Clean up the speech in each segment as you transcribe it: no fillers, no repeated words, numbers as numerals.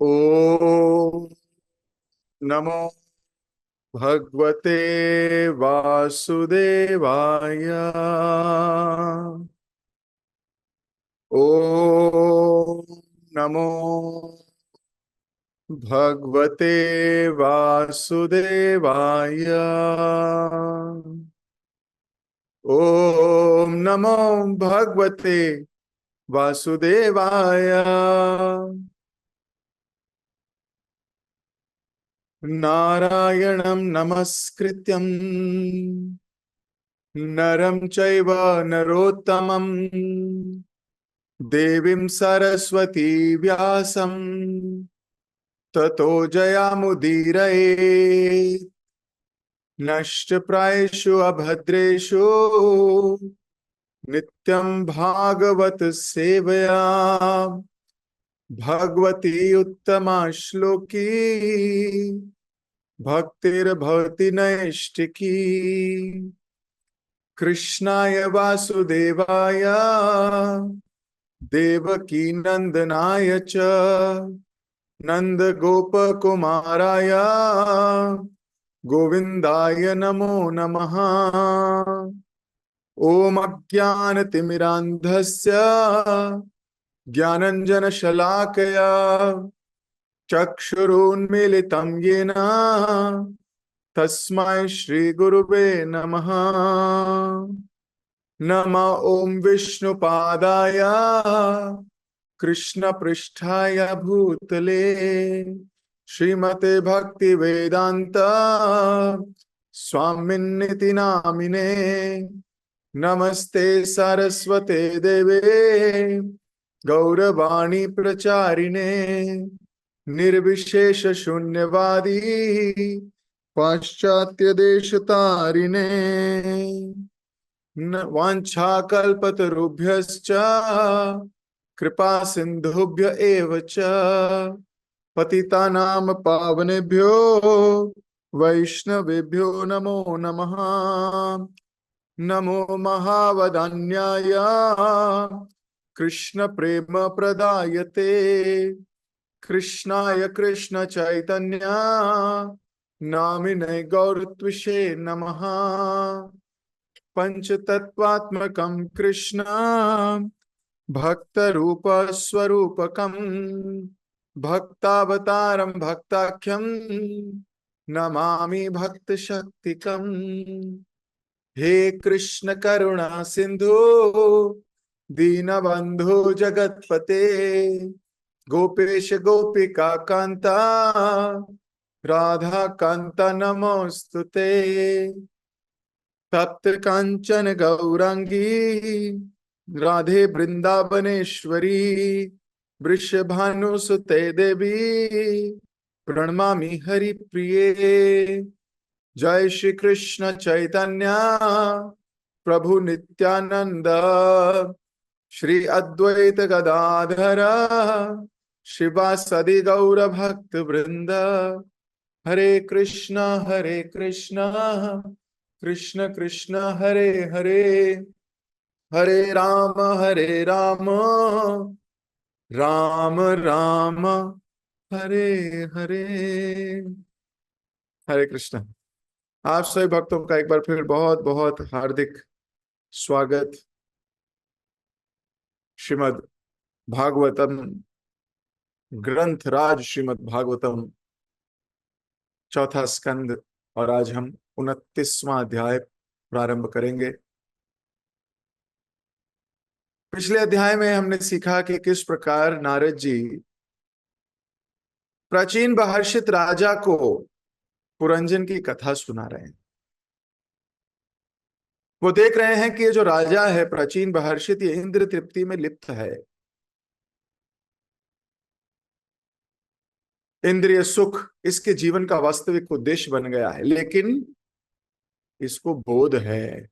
ओम नमो भगवते वासुदेवाय। ओम नमो भगवते वासुदेवाय। ओम नमो भगवते वासुदेवाय। नारायणं नमस्कृत्यं नरं चैव नरोत्तमं देवीं सरस्वती व्यासं ततो जयामुदीरये। नष्टप्रायेषु अभद्रेषु नित्यं भागवत सेवया भगवती उत्तमा श्लोकी भक्तिर्भवति नैष्टिकी। कृष्णाय वासुदेवाय देवकी नंदनाय च नंद गोप कुमाराय गोविंदाय नमो नमः। ओम अज्ञानतिमिरान्धस्य ज्ञानञ्जनशलाकया चक्षुरुन्मीलितं येन तस्मै श्रीगुरुवे नमः। नमः ओम विष्णुपादाय कृष्णपृष्ठाय भूतले श्रीमते भक्ति वेदांत स्वामिन्निति नामिने। नमस्ते सरस्वते देवे गौरवाणी प्रचारिणे निर्विशेष शून्यवादी पाश्चात्य देश तारिणे। वाञ्छाकल्पतरुभ्यश्च कृपा सिन्धुभ्य एव च पतितानां पावनेभ्यो वैष्णवेभ्यो नमो नमः। नमो महावदान्याय कृष्ण प्रेम प्रदायते कृष्णाय कृष्ण चैतन्य नामिने गौरत्विषे नमः। पंचतत्वात्मकं कृष्ण भक्त रूप स्वरूपकं भक्तावतारं भक्ताख्यं नमामि भक्त शक्तिकं। हे कृष्ण करुणा सिंधु दीनबंधु जगतपते गोपेश गोपिका कांता राधा कांता नमोस्तुते। तप्त कांचन गौरांगी राधे वृंदावनेश्वरी वृषभानुसुते देवी प्रणमामि हरिप्रिये। जय श्री कृष्ण चैतन्य प्रभु नित्यानंद श्री अद्वैत गदाधर शिवासदि गौर भक्त वृंद। हरे कृष्ण कृष्ण कृष्ण हरे हरे हरे राम राम राम हरे हरे। हरे कृष्ण। आप सभी भक्तों का एक बार फिर बहुत बहुत हार्दिक स्वागत। श्रीमद् भागवतम ग्रंथ राज श्रीमद् भागवतम चौथा स्कंद और आज हम 29वां अध्याय प्रारंभ करेंगे। पिछले अध्याय में हमने सीखा कि किस प्रकार नारद जी प्राचीन महर्षित राजा को पुरंजन की कथा सुना रहे हैं। वो देख रहे हैं कि ये जो राजा है प्राचीन महर्षित, ये इंद्र तृप्ति में लिप्त है। इंद्रिय सुख इसके जीवन का वास्तविक उद्देश्य बन गया है, लेकिन इसको बोध है,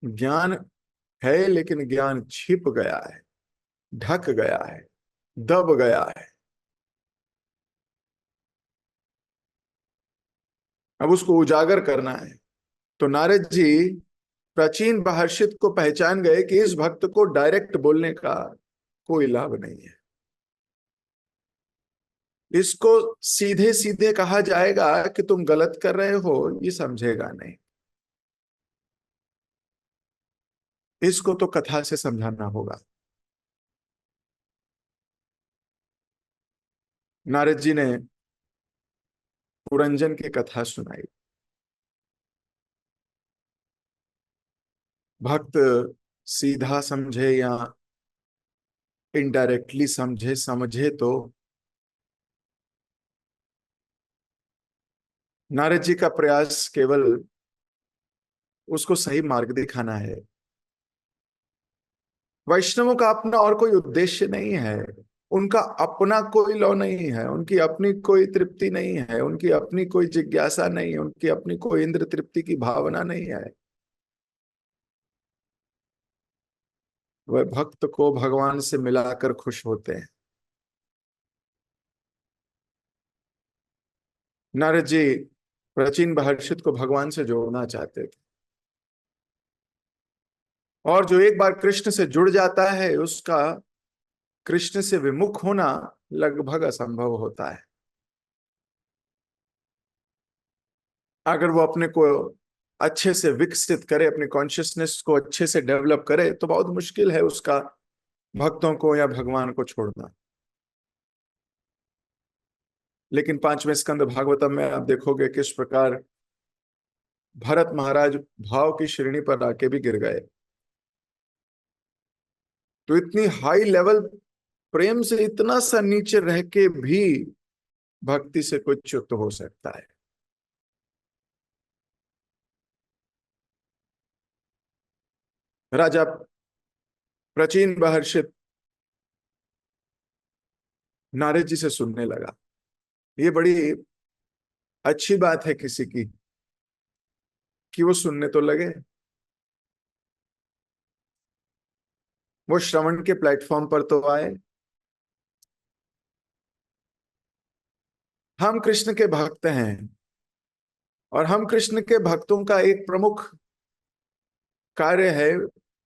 ज्ञान है, लेकिन ज्ञान छिप गया है, ढक गया है, दब गया है। अब उसको उजागर करना है। तो नारद जी प्राचीन महर्षित को पहचान गए कि इस भक्त को डायरेक्ट बोलने का कोई लाभ नहीं है। इसको सीधे सीधे कहा जाएगा कि तुम गलत कर रहे हो, ये समझेगा नहीं। इसको तो कथा से समझाना होगा। नारद जी ने पुरंजन की कथा सुनाई। भक्त सीधा समझे या इनडायरेक्टली समझे, समझे तो नारद जी का प्रयास केवल उसको सही मार्ग दिखाना है। वैष्णवों का अपना और कोई उद्देश्य नहीं है। उनका अपना कोई लौ नहीं है, उनकी अपनी कोई तृप्ति नहीं है, उनकी अपनी कोई जिज्ञासा नहीं है, उनकी अपनी कोई इंद्र तृप्ति की भावना नहीं है। वह भक्त को भगवान से मिलाकर खुश होते हैं। नारद जी प्राचीन महर्षि को भगवान से जोड़ना चाहते थे, और जो एक बार कृष्ण से जुड़ जाता है उसका कृष्ण से विमुख होना लगभग असंभव होता है। अगर वो अपने को अच्छे से विकसित करे, अपने कॉन्शियसनेस को अच्छे से डेवलप करे, तो बहुत मुश्किल है उसका भक्तों को या भगवान को छोड़ना। लेकिन पांचवें स्कंद भागवतम में आप देखोगे किस प्रकार भरत महाराज भाव की श्रेणी पर आके भी गिर गए। तो इतनी हाई लेवल प्रेम से इतना सा नीचे रह के भी भक्ति से कुछ च्युत हो सकता है। राजा प्राचीन महर्षि नारद जी से सुनने लगा। ये बड़ी अच्छी बात है किसी की कि वो सुनने तो लगे। वो श्रवण के प्लेटफॉर्म पर तो आए। हम कृष्ण के भक्त हैं, और हम कृष्ण के भक्तों का एक प्रमुख कार्य है,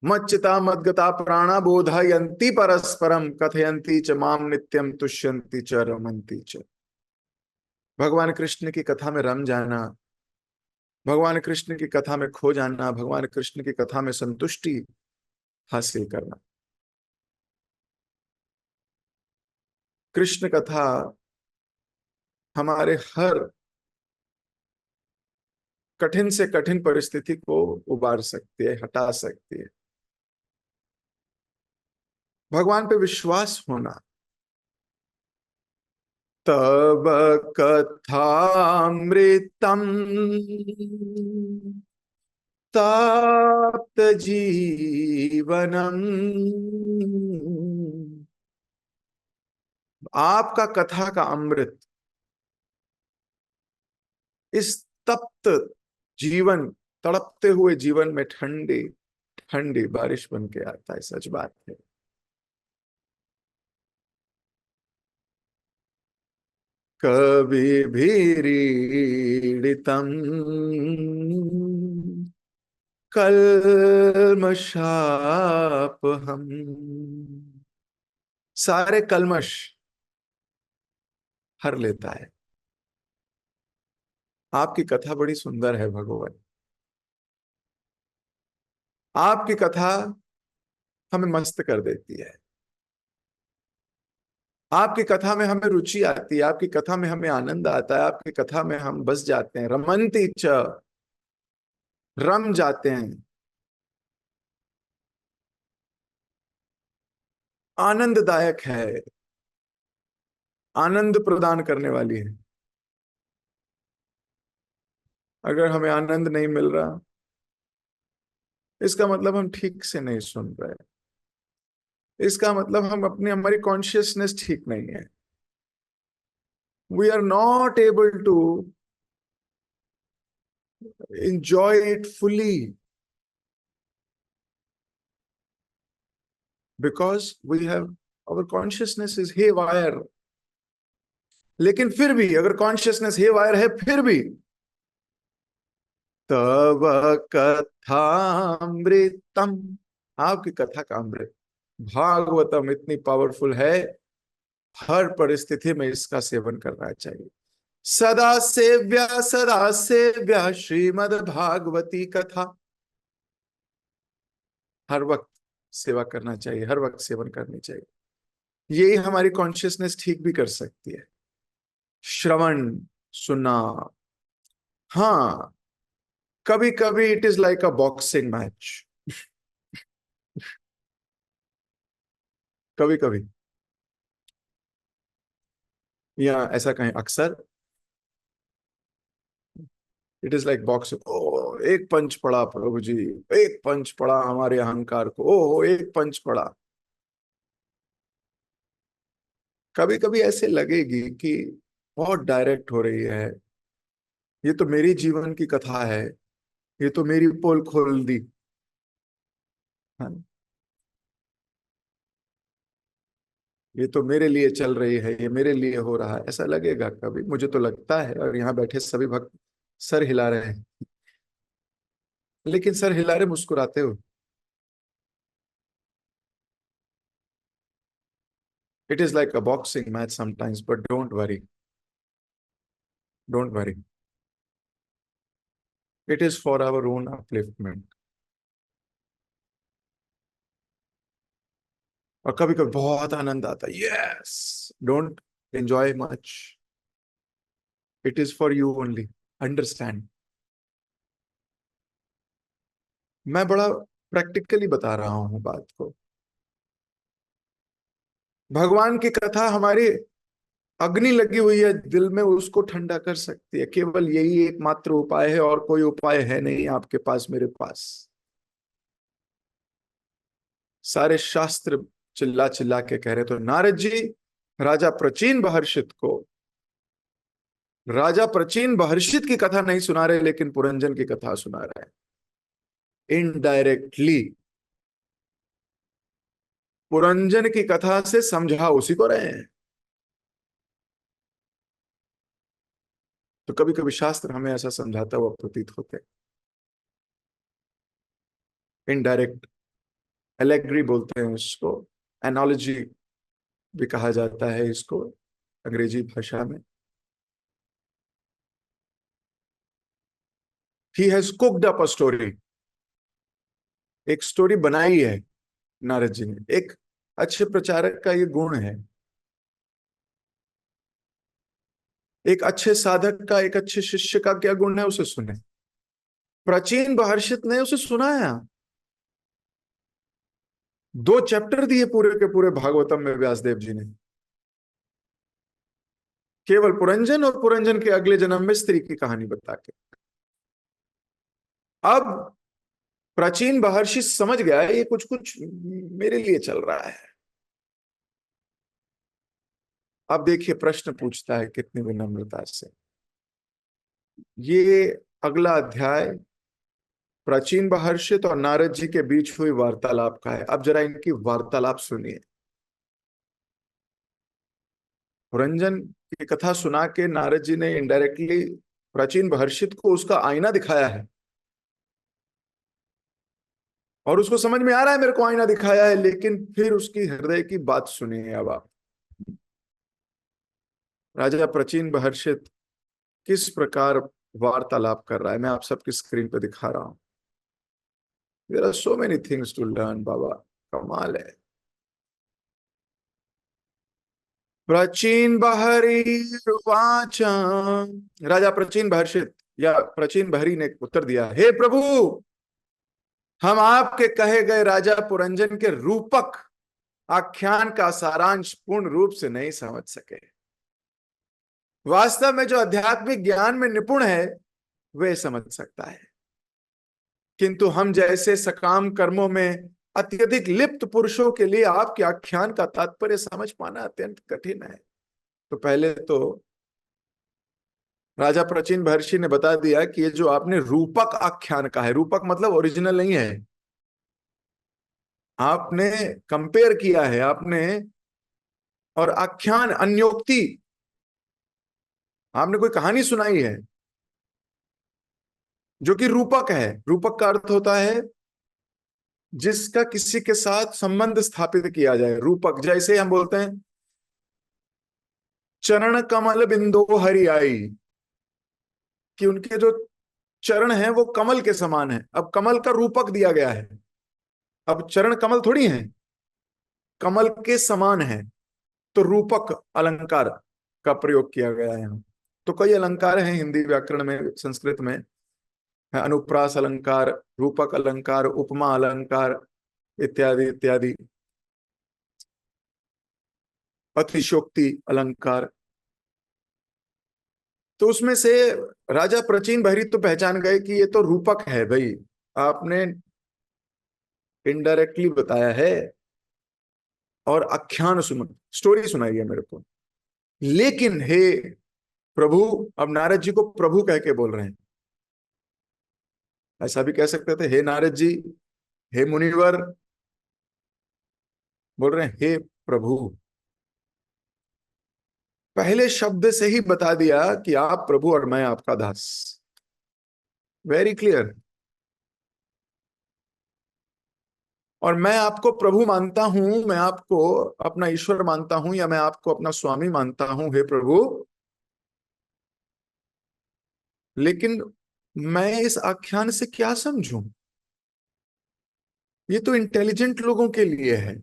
मच्चिता मद्गता प्राणा बोधयंती परस्परम कथयंती च माम नित्यम तुष्यंती च रमंती च। भगवान कृष्ण की कथा में रम जाना, भगवान कृष्ण की कथा में खो जाना, भगवान कृष्ण की कथा में संतुष्टि हासिल करना। कृष्ण कथा हमारे हर कठिन से कठिन परिस्थिति को उबार सकती है, हटा सकती है। भगवान पे विश्वास होना। तब कथामृतम ताप्त जीवनम। आपका कथा का अमृत इस तप्त जीवन, तड़पते हुए जीवन में ठंडी ठंडी बारिश बन के आता है। सच बात है। कभी भीड़ितम कल्मषाप हम। सारे कल्मश हर लेता है। आपकी कथा बड़ी सुंदर है भगवान। आपकी कथा हमें मस्त कर देती है। आपकी कथा में हमें रुचि आती है, आपकी कथा में हमें आनंद आता है, आपकी कथा में हम बस जाते हैं। रमंती च, रम जाते हैं। आनंददायक है, आनंद प्रदान करने वाली है। अगर हमें आनंद नहीं मिल रहा, इसका मतलब हम ठीक से नहीं सुन रहे। इसका मतलब हम अपनी हमारी कॉन्शियसनेस ठीक नहीं है। We are not able to enjoy it fully because we have our consciousness is haywire। लेकिन फिर भी अगर कॉन्शियसनेस हेवायर है, फिर भी तब कथामृतम, आपकी कथा का अमृत। भागवतम इतनी पावरफुल है हर परिस्थिति में इसका सेवन करना चाहिए। सदा सेव्या श्रीमद् भागवती कथा। हर वक्त सेवा करना चाहिए, हर वक्त सेवन करनी चाहिए। यही हमारी कॉन्शियसनेस ठीक भी कर सकती है। श्रवण, सुनना। हाँ, कभी कभी it is like a boxing match. कभी कभी, या ऐसा कहें अक्सर, इट इज लाइक बॉक्सिंग। ओ, एक पंच पड़ा प्रभु जी, एक पंच पड़ा हमारे अहंकार को, ओहो एक पंच पड़ा। कभी कभी ऐसे लगेगी कि बहुत डायरेक्ट हो रही है, ये तो मेरी जीवन की कथा है, ये तो मेरी पोल खोल दी। हाँ, ये तो मेरे लिए चल रही है, ये मेरे लिए हो रहा है, ऐसा लगेगा कभी, मुझे तो लगता है। और यहाँ बैठे सभी भक्त सर हिला रहे हैं, लेकिन सर हिला रहे मुस्कुराते हुए। It is like a boxing match sometimes, but don't worry, don't worry, it is for our own upliftment. और कभी कभी बहुत आनंद आता है, yes, don't enjoy much, it is for you only, understand. मैं बड़ा प्रैक्टिकली बता रहा हूं बात को। भगवान की कथा हमारी अग्नि लगी हुई है दिल में, उसको ठंडा कर सकती है। केवल यही एकमात्र उपाय है, और कोई उपाय है नहीं आपके पास, मेरे पास। सारे शास्त्र चिल्ला चिल्ला के कह रहे, तो नारद जी राजा प्रचीन बहर्षित को, राजा प्रचीन बहर्षित की कथा नहीं सुना रहे, लेकिन पुरंजन की कथा सुना रहे हैं इनडायरेक्टली। पुरंजन की कथा से समझा उसी को रहे हैं। तो कभी कभी शास्त्र हमें ऐसा समझाता हुआ प्रतीत होते हैं, इनडायरेक्ट एलेग्री बोलते हैं उसको, एनालॉजी भी कहा जाता है इसको अंग्रेजी भाषा में। He has cooked up a story, एक स्टोरी बनाई है नारद जी ने। एक अच्छे प्रचारक का ये गुण है, एक अच्छे साधक का, एक अच्छे शिष्य का क्या गुण है, उसे सुने। प्राचीन महर्षि ने उसे सुनाया, 2 चैप्टर दिए पूरे के पूरे भागवतम में व्यासदेव जी ने, केवल पुरंजन और पुरंजन के अगले जन्म में स्त्री की कहानी बता के। अब प्राचीन महर्षि समझ गया ये कुछ कुछ मेरे लिए चल रहा है। अब देखिए प्रश्न पूछता है कितनी विनम्रता से। ये अगला अध्याय प्राचीन महर्षि और नारद जी के बीच हुई वार्तालाप का है। अब जरा इनकी वार्तालाप सुनिए। पुरंजन की कथा सुना के नारद जी ने इनडायरेक्टली प्राचीन महर्षि को उसका आईना दिखाया है, और उसको समझ में आ रहा है मेरे को आईना दिखाया है, लेकिन फिर उसकी हृदय की बात सुनिए। अब आप, राजा प्राचीन महर्षि किस प्रकार वार्तालाप कर रहा है, मैं आप सबकी स्क्रीन पे दिखा रहा हूं। There are so many things to learn बाबा, कमाल है। प्राचीन बहरी वाच, राजा प्राचीन महर्षि या प्राचीन बहरी ने उत्तर दिया, हे प्रभु, हम आपके कहे गए राजा पुरंजन के रूपक आख्यान का सारांश पूर्ण रूप से नहीं समझ सके। वास्तव में जो आध्यात्मिक ज्ञान में निपुण है वह समझ सकता है, किंतु हम जैसे सकाम कर्मों में अत्यधिक लिप्त पुरुषों के लिए आपके आख्यान का तात्पर्य समझ पाना अत्यंत कठिन है। तो पहले तो राजा प्राचीन महर्षि ने बता दिया कि ये जो आपने रूपक आख्यान का है, रूपक मतलब ओरिजिनल नहीं है, आपने कंपेयर किया है आपने, और आख्यान अन्योक्ति, आपने कोई कहानी सुनाई है जो कि रूपक है। रूपक का अर्थ होता है जिसका किसी के साथ संबंध स्थापित किया जाए। रूपक जैसे हम बोलते हैं चरण कमल बिंदु हरि आई, कि उनके जो चरण हैं वो कमल के समान है। अब कमल का रूपक दिया गया है, अब चरण कमल थोड़ी हैं, कमल के समान है, तो रूपक अलंकार का प्रयोग किया गया है यहाँ। तो कई अलंकार हैं हिंदी व्याकरण में, संस्कृत में है, अनुप्रास अलंकार, रूपक अलंकार, उपमा अलंकार इत्यादि इत्यादि, अतिशोक्ति अलंकार। तो उसमें से राजा प्राचीन भैरी तो पहचान गए कि ये तो रूपक है भाई, आपने इनडायरेक्टली बताया है, और आख्यान सुन, स्टोरी सुनाई है मेरे को। लेकिन हे प्रभु, अब नारद जी को प्रभु कह के बोल रहे हैं, ऐसा भी कह सकते थे हे नारद जी, हे मुनिवर, बोल रहे हैं हे प्रभु। पहले शब्द से ही बता दिया कि आप प्रभु और मैं आपका दास, वेरी क्लियर। और मैं आपको प्रभु मानता हूं, मैं आपको अपना ईश्वर मानता हूं, या मैं आपको अपना स्वामी मानता हूं हे प्रभु, लेकिन मैं इस आख्यान से क्या समझूं? ये तो इंटेलिजेंट लोगों के लिए है,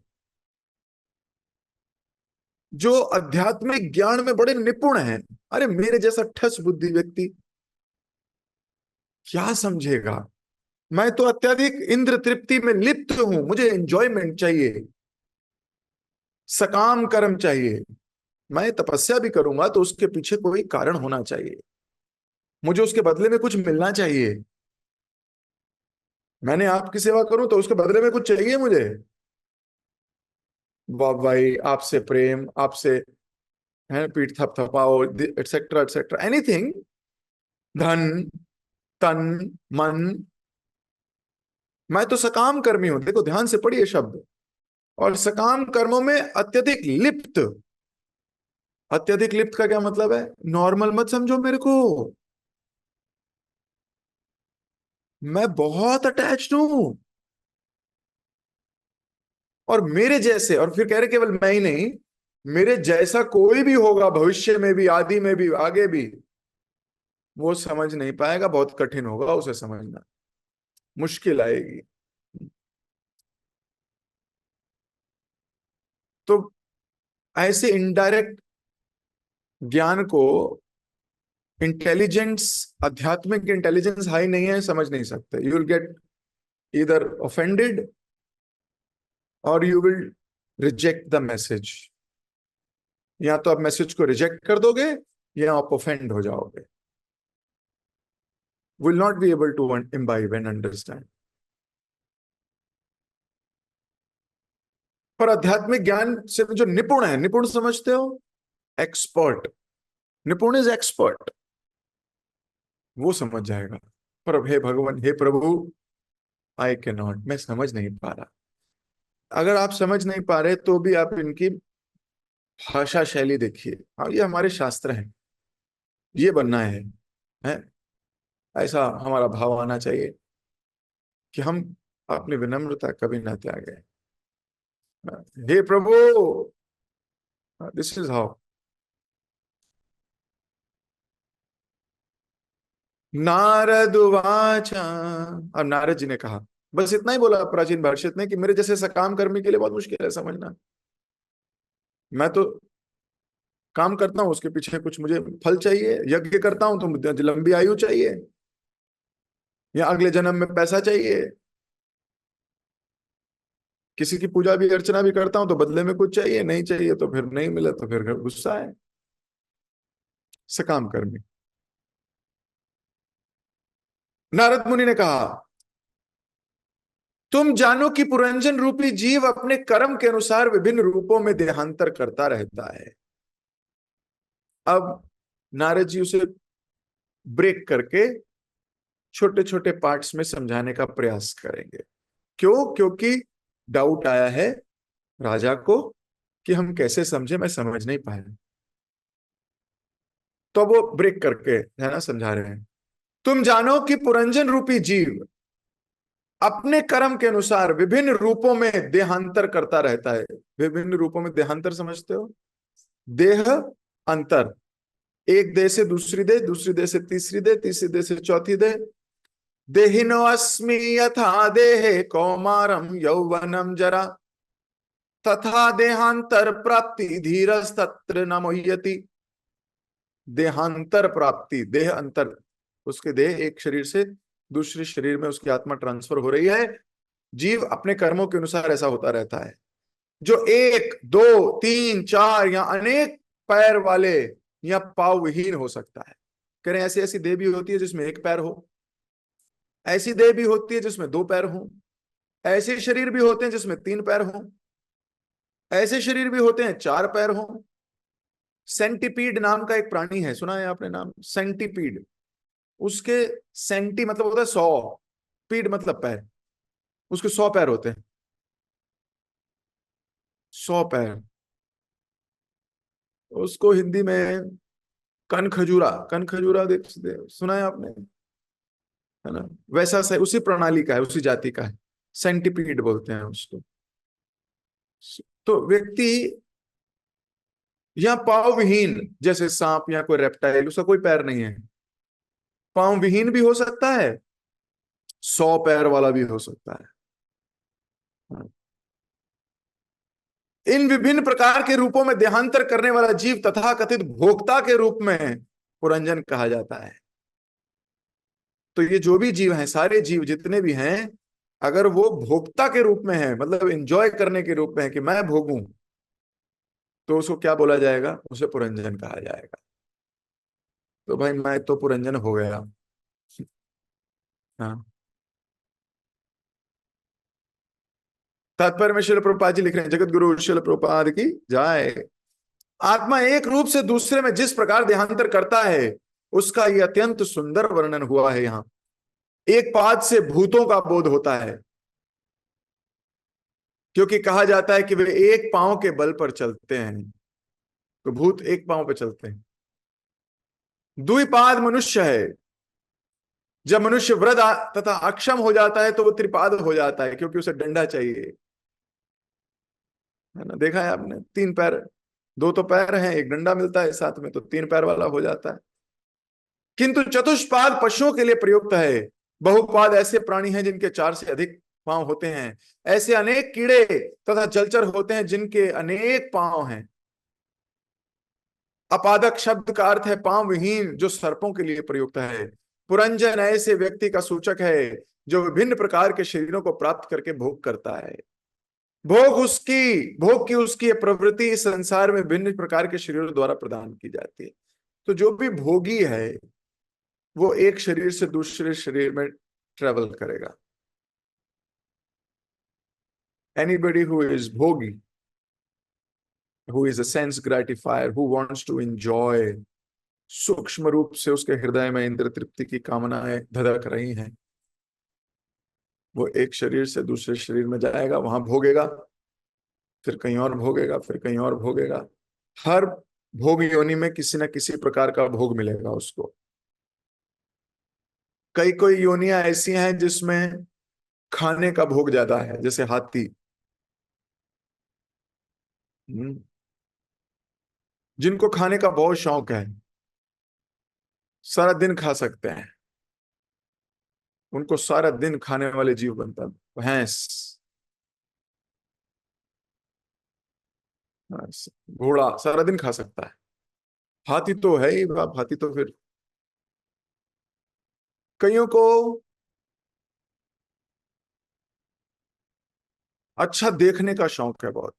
जो आध्यात्मिक ज्ञान में बड़े निपुण हैं। अरे मेरे जैसा ठस बुद्धि व्यक्ति क्या समझेगा? मैं तो अत्यधिक इंद्र तृप्ति में लिप्त हूं, मुझे एंजॉयमेंट चाहिए, सकाम कर्म चाहिए। मैं तपस्या भी करूंगा तो उसके पीछे कोई कारण होना चाहिए, मुझे उसके बदले में कुछ मिलना चाहिए। मैंने आपकी सेवा करूं तो उसके बदले में कुछ चाहिए मुझे, वाह भाई, आपसे प्रेम, आपसे है पीठ थपथपाओ, एटसेट्रा एटसेट्रा, एनीथिंग, धन, तन, मन। मैं तो सकाम कर्मी हूं, देखो ध्यान से पढ़िए शब्द, और सकाम कर्मों में अत्यधिक लिप्त। अत्यधिक लिप्त का क्या मतलब है? नॉर्मल मत समझो मेरे को, मैं बहुत अटैच्ड हूं। और मेरे जैसे, और फिर कह रहे केवल मैं ही नहीं, मेरे जैसा कोई भी होगा भविष्य में भी, आदि में भी, आगे भी, वो समझ नहीं पाएगा, बहुत कठिन होगा उसे समझना, मुश्किल आएगी। तो ऐसे इनडायरेक्ट ज्ञान को इंटेलिजेंस, आध्यात्मिक इंटेलिजेंस हाई नहीं है, समझ नहीं सकते। You will get either offended और you will reject the message. या तो आप मैसेज को रिजेक्ट कर दोगे, या आप ऑफेंड हो जाओगे, will not be able to imbibe and understand. पर आध्यात्मिक ज्ञान से जो निपुण है, निपुण समझते हो, एक्सपर्ट, निपुण इज एक्सपर्ट, वो समझ जाएगा। पर हे भगवान, हे प्रभु, आई कैन नॉट, मैं समझ नहीं पा रहा। अगर आप समझ नहीं पा रहे तो भी आप इनकी भाषा शैली देखिए। और ये हमारे शास्त्र हैं, ये बनना है? ऐसा हमारा भाव आना चाहिए कि हम अपनी विनम्रता कभी ना त्यागे। हे प्रभु, दिस इज हाउ। नारद वाचा, अब नारद जी ने कहा, बस इतना ही बोला प्राचीन भाषित ने, कि मेरे जैसे सकाम कर्मी के लिए बहुत मुश्किल है समझना। मैं तो काम करता हूं, उसके पीछे कुछ मुझे फल चाहिए, यज्ञ करता हूं तो मुझे लंबी आयु चाहिए, या अगले जन्म में पैसा चाहिए। किसी की पूजा भी अर्चना भी करता हूं तो बदले में कुछ चाहिए, नहीं चाहिए तो फिर नहीं मिले तो फिर गुस्सा है। सकाम कर्मी। नारद मुनि ने कहा, तुम जानो कि पुरंजन रूपी जीव अपने कर्म के अनुसार विभिन्न रूपों में देहांतर करता रहता है। अब नारद जी उसे ब्रेक करके छोटे छोटे पार्ट्स में समझाने का प्रयास करेंगे। क्यों? क्योंकि डाउट आया है राजा को कि हम कैसे समझे, मैं समझ नहीं पाया। तो वो ब्रेक करके है ना समझा रहे हैं। तुम जानो कि पुरंजन रूपी जीव अपने कर्म के अनुसार विभिन्न रूपों में देहांतर करता रहता है। विभिन्न रूपों में देहांतर समझते हो? देह अंतर, एक देह से दूसरी देह, दूसरी देह से तीसरी देह, तीसरी देह से चौथी देह। देहिनो अस्मि यथा देहे कौमारम यौवनम जरा, तथा देहांतर प्राप्ति धीरस्तत्र न मुह्यति। देहांतर प्राप्ति, देह अंतर, उसके देह एक शरीर से दूसरे शरीर में उसकी आत्मा ट्रांसफर हो रही है। जीव अपने कर्मों के अनुसार ऐसा होता रहता है। जो एक, दो, तीन, चार या अनेक पैर वाले या पांव विहीन हो सकता है। कह रहे हैं ऐसी ऐसी देह भी होती है जिसमें एक पैर हो, ऐसी देह भी होती है जिसमें दो पैर हो, ऐसे शरीर भी होते हैं जिसमें तीन पैर हो, ऐसे शरीर भी होते हैं चार पैर हो। सेंटीपीड नाम का एक प्राणी है, सुना है आपने नाम, सेंटीपीड। उसके सेंटी मतलब होता है 100, पीड मतलब पैर, उसके 100 पैर होते हैं, 100 पैर। उसको हिंदी में कन खजूरा, कन खजूरा सुना है आपने, है ना? वैसा से उसी प्रणाली का है, उसी जाति का है, सेंटीपीड बोलते हैं उसको। तो व्यक्ति या पांव विहीन, जैसे सांप या कोई रेप्टाइल, उसका कोई पैर नहीं है, पांव विहीन भी हो सकता है, 100 पैर वाला भी हो सकता है। इन विभिन्न प्रकार के रूपों में देहांतर करने वाला जीव तथा कथित भोक्ता के रूप में पुरंजन कहा जाता है। तो ये जो भी जीव हैं, सारे जीव जितने भी हैं, अगर वो भोक्ता के रूप में है, मतलब एंजॉय करने के रूप में है कि मैं भोगूं, तो उसको क्या बोला जाएगा? उसे पुरंजन कहा जाएगा। तो भाई मैं तो पुरंजन हो गया। हाँ, तात्पर्य में शिल प्रभुपाद जी लिख रहे हैं, जगत गुरु शिल प्रभुपाद की जाए। आत्मा एक रूप से दूसरे में जिस प्रकार देहांतर करता है, उसका यह अत्यंत सुंदर वर्णन हुआ है यहाँ। एक पाद से भूतों का बोध होता है, क्योंकि कहा जाता है कि वे एक पांव के बल पर चलते हैं, तो भूत एक पांव पर चलते हैं। द्विपाद मनुष्य है। जब मनुष्य वृद्ध तथा अक्षम हो जाता है तो वो त्रिपाद हो जाता है, क्योंकि उसे डंडा चाहिए, है ना? देखा है आपने, 3 पैर, 2 तो पैर हैं, एक डंडा मिलता है साथ में, तो 3 पैर वाला हो जाता है। किंतु चतुष्पाद पशुओं के लिए प्रयुक्त है। बहुपाद ऐसे प्राणी हैं जिनके 4 से अधिक पांव होते हैं। ऐसे अनेक कीड़े तथा जलचर होते हैं जिनके अनेक पांव हैं। अपादक शब्द का अर्थ है पांव विहीन, जो सर्पों के लिए प्रयुक्त है। पुरंजन ऐसे व्यक्ति का सूचक है जो विभिन्न प्रकार के शरीरों को प्राप्त करके भोग करता है। भोग की उसकी प्रवृत्ति इस संसार में भिन्न प्रकार के शरीरों द्वारा प्रदान की जाती है। तो जो भी भोगी है वो एक शरीर से दूसरे शरीर में ट्रेवल करेगा। एनीबडी हु इज भोगी, who is a sense gratifier, who wants to enjoy, सूक्ष्म रूप से उसके हृदय में इंद्र तृप्ति की कामनाएं धधक रही हैं, वो एक शरीर से दूसरे शरीर में जाएगा, वहां भोगेगा, फिर कहीं और भोगेगा, फिर कहीं और भोगेगा। हर भोग योनि में किसी न किसी प्रकार का भोग मिलेगा उसको। कई कोई योनियां ऐसी हैं जिसमें खाने का भोग ज्यादा है, जैसे हाथी। हम्म, जिनको खाने का बहुत शौक है, सारा दिन खा सकते हैं, उनको सारा दिन खाने वाले जीव बनता है। भैंस, घोड़ा सारा दिन खा सकता है। हाथी तो है ही बाप, हाथी तो फिर। कईयों को अच्छा देखने का शौक है बहुत,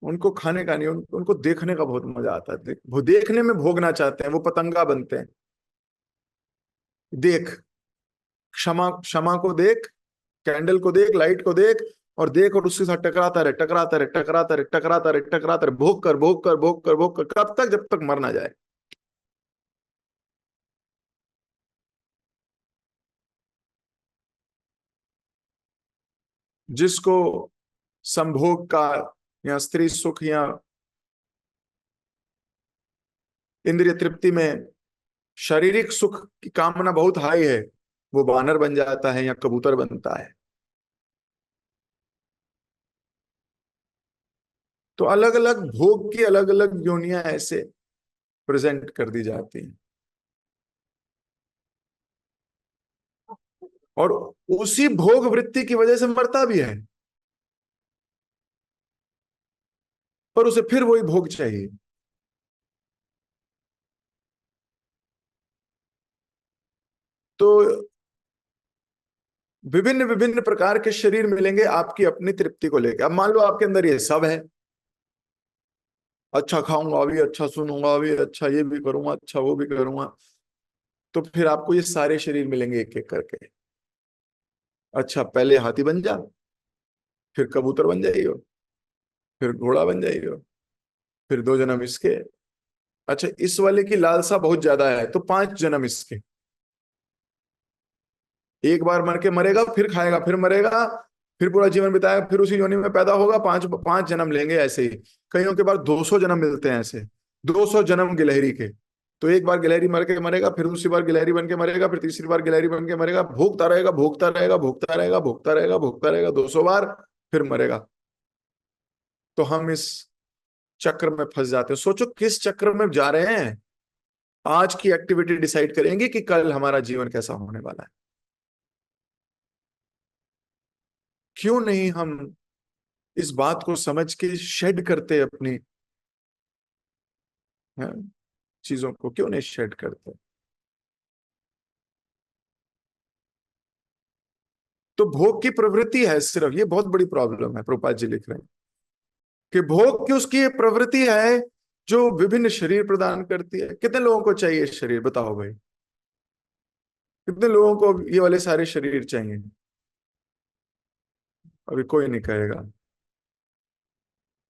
उनको खाने का नहीं, उनको देखने का बहुत मजा आता है। वो देखने में भोगना चाहते हैं, वो पतंगा बनते हैं। देख, क्षमा, क्षमा को देख, कैंडल को देख, लाइट को देख, और देख और उसके साथ टकराता रहे, टकराता रहे, टकराता रहे, टकराता रहे, टकराता रहे, भोग कर, भोग कर, भोग कर, भोग कर, कब तक? जब तक मर ना जाए। जिसको संभोग का या स्त्री सुख या इंद्रिय तृप्ति में शारीरिक सुख की कामना बहुत हाई है, वो बानर बन जाता है या कबूतर बनता है। तो अलग अलग भोग की अलग अलग योनियां ऐसे प्रेजेंट कर दी जाती हैं, और उसी भोग वृत्ति की वजह से मरता भी है, पर उसे फिर वही भोग चाहिए। तो विभिन्न विभिन्न प्रकार के शरीर मिलेंगे आपकी अपनी तृप्ति को लेकर। अब मान लो आपके अंदर ये सब है, अच्छा खाऊंगा अभी, अच्छा सुनूंगा अभी, अच्छा ये भी करूंगा, अच्छा वो भी करूंगा, तो फिर आपको ये सारे शरीर मिलेंगे एक एक करके। अच्छा पहले हाथी बन जा, फिर कबूतर बन जाइयो, फिर घोड़ा बन जाइयो, फिर 2 जन्म इसके। अच्छा इस वाले की लालसा बहुत ज्यादा है तो 5 जन्म इसके। एक बार मर के मरेगा, फिर खाएगा, फिर मरेगा, फिर पूरा जीवन बिताएगा, फिर उसी योनि में पैदा होगा, पांच पांच जन्म लेंगे ऐसे ही। कईयों के बाद 200 जन्म मिलते हैं ऐसे, 200 जन्म गिलहरी के। तो एक बार गिलहरी मर के मरेगा, फिर दूसरी बार गिलहरी बन के मरेगा, फिर तीसरी बार गिलहरी बन के मरेगा, भोगता रहेगा, भोगता रहेगा, भोगता रहेगा, भोगता रहेगा, भोगता रहेगा 200 बार, फिर मरेगा। तो हम इस चक्र में फंस जाते हैं। सोचो किस चक्र में जा रहे हैं। आज की एक्टिविटी डिसाइड करेंगे कि कल हमारा जीवन कैसा होने वाला है। क्यों नहीं हम इस बात को समझ के शेड करते अपनी, हाँ, चीजों को क्यों नहीं शेड करते। तो भोग की प्रवृत्ति है सिर्फ, ये बहुत बड़ी प्रॉब्लम है। प्रभुपाद जी लिख रहे हैं कि भोग की उसकी एक प्रवृत्ति है जो विभिन्न शरीर प्रदान करती है। कितने लोगों को चाहिए शरीर, बताओ भाई, कितने लोगों को ये वाले सारे शरीर चाहिए। अभी कोई नहीं कहेगा,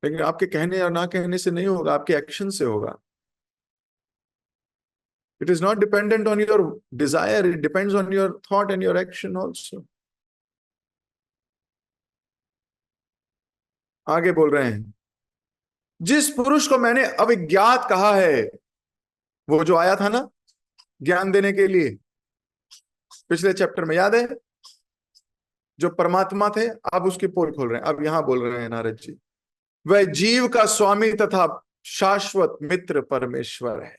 लेकिन आपके कहने और ना कहने से नहीं होगा, आपके एक्शन से होगा। It is not dependent on your desire, it depends on your thought and your action also. आगे बोल रहे हैं, जिस पुरुष को मैंने अविज्ञात कहा है, वो जो आया था ना ज्ञान देने के लिए पिछले चैप्टर में, याद है, जो परमात्मा थे, अब उसकी पोल खोल रहे हैं। अब यहां बोल रहे हैं नारद जी, वह जीव का स्वामी तथा शाश्वत मित्र परमेश्वर है।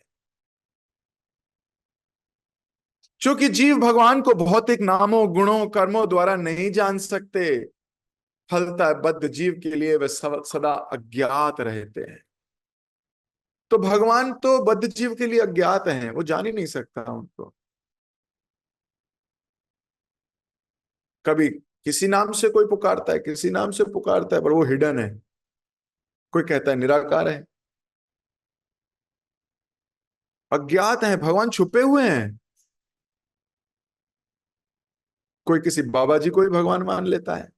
क्योंकि जीव भगवान को भौतिक नामों, गुणों, कर्मों द्वारा नहीं जान सकते, फलतः बद्ध जीव के लिए वे सदा अज्ञात रहते हैं। तो भगवान तो बद्ध जीव के लिए अज्ञात हैं, वो जान ही नहीं सकता उनको। कभी किसी नाम से कोई पुकारता है, किसी नाम से पुकारता है, पर वो हिडन है। कोई कहता है निराकार है। अज्ञात है, भगवान छुपे हुए हैं। कोई किसी बाबा जी को ही भगवान मान लेता है।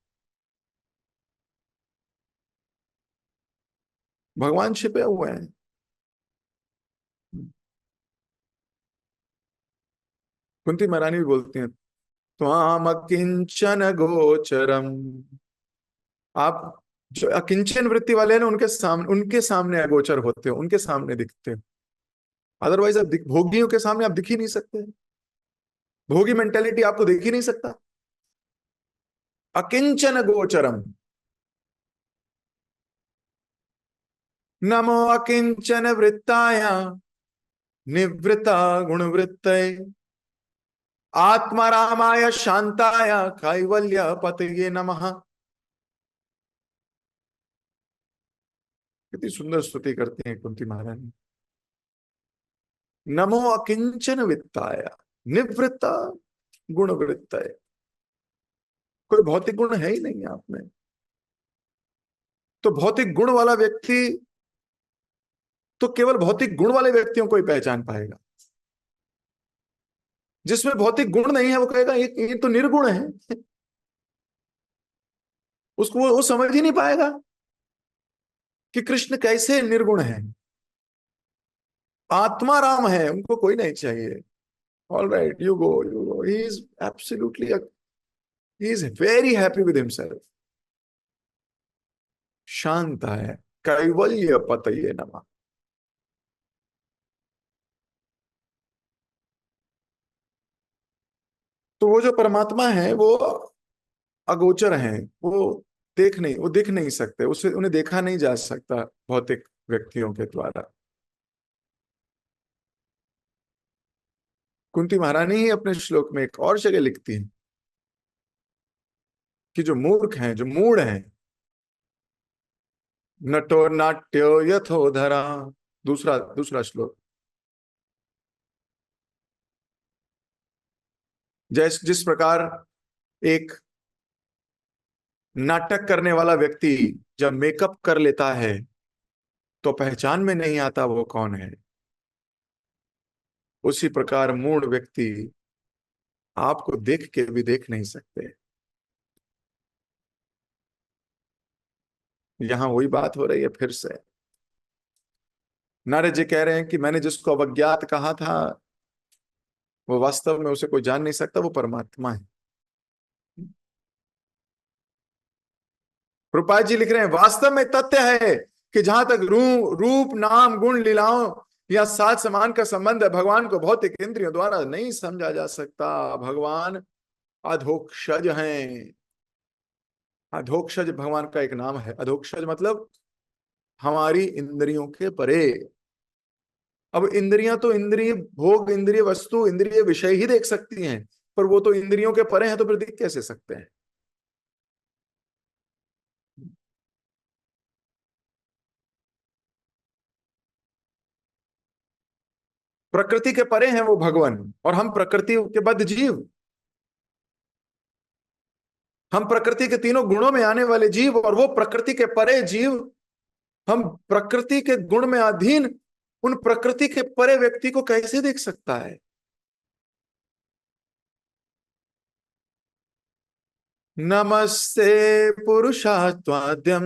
भगवान छिपे हुए हैं। कुंती महारानी भी बोलती हैं, त्वाम अकिंचन गोचरम। आप जो अकिंचन वृत्ति वाले हैं ना, उनके सामने अगोचर होते हो, उनके सामने दिखते हो। अदरवाइज आप भोगियों के सामने आप दिख ही नहीं सकते। भोगी मेंटेलिटी आपको देख ही नहीं सकता। अकिंचन गोचरम। नमो अकिंचन वृत्ताय निवृत्ता गुणवृत्तये आत्मा रामाय शांताय कैवल्य पतये नमः। कितनी सुंदर स्तुति करती हैं कुंती महारानी। नमो अकिंचन वित्ताय निवृत्ता गुणवृत्तये। कोई भौतिक गुण है ही नहीं आप में। तो भौतिक गुण वाला व्यक्ति तो केवल भौतिक गुण वाले व्यक्तियों को ही पहचान पाएगा। जिसमें भौतिक गुण नहीं है वो कहेगा ये तो निर्गुण है। उसको वो समझ ही नहीं पाएगा कि कृष्ण कैसे निर्गुण है। आत्मा राम है, उनको कोई नहीं चाहिए। All right, you go, he is absolutely, he is very happy with himself. शांत है, कैवल्य पतये नमः। तो वो जो परमात्मा है वो अगोचर है। वो देख नहीं, वो दिख नहीं सकते, उसे उन्हें देखा नहीं जा सकता भौतिक व्यक्तियों के द्वारा। कुंती महारानी ही अपने श्लोक में एक और जगह लिखती है कि जो मूर्ख हैं, जो मूढ़ हैं, नटो नाट्यो यथोधरा, दूसरा दूसरा श्लोक, जिस प्रकार एक नाटक करने वाला व्यक्ति जब मेकअप कर लेता है तो पहचान में नहीं आता वो कौन है, उसी प्रकार मूढ़ व्यक्ति आपको देख के भी देख नहीं सकते। यहां वही बात हो रही है फिर से। नारद जी कह रहे हैं कि मैंने जिसको अवज्ञात कहा था वो वास्तव में उसे कोई जान नहीं सकता, वो परमात्मा है। रूपाल जी लिख रहे हैं वास्तव में तथ्य है कि जहां तक रूप नाम गुण लीलाओं या साज समान का संबंध है, भगवान को भौतिक इंद्रियों द्वारा नहीं समझा जा सकता। भगवान अधोक्षज हैं। अधोक्षज भगवान का एक नाम है। अधोक्षज मतलब हमारी इंद्रियों के परे। अब इंद्रियां तो इंद्रिय भोग, इंद्रिय वस्तु, इंद्रिय विषय ही देख सकती हैं, पर वो तो इंद्रियों के परे हैं, तो फिर देख कैसे सकते हैं? प्रकृति के परे हैं वो भगवान, और हम प्रकृति के बद्ध जीव। हम प्रकृति के तीनों गुणों में आने वाले जीव, और वो प्रकृति के परे जीव। हम प्रकृति के गुण में अधीन उन प्रकृति के परे व्यक्ति को कैसे देख सकता है? नमस्ते पुरुषात्वाद्यम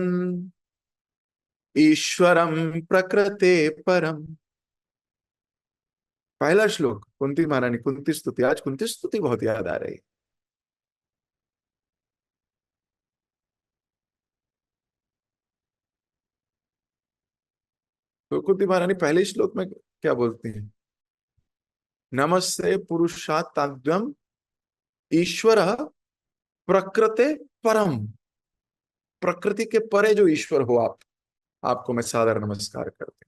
ईश्वरम प्रकृते परम। पहला श्लोक कुंती महारानी, कुंती स्तुति। आज कुंती स्तुति बहुत याद आ रही। तो कुंती महारानी पहले श्लोक में क्या बोलती हैं? नमस्ते पुरुषात्ताद्वम ईश्वर प्रकृते परम। प्रकृति के परे जो ईश्वर हो आप, आपको मैं सादर नमस्कार करते।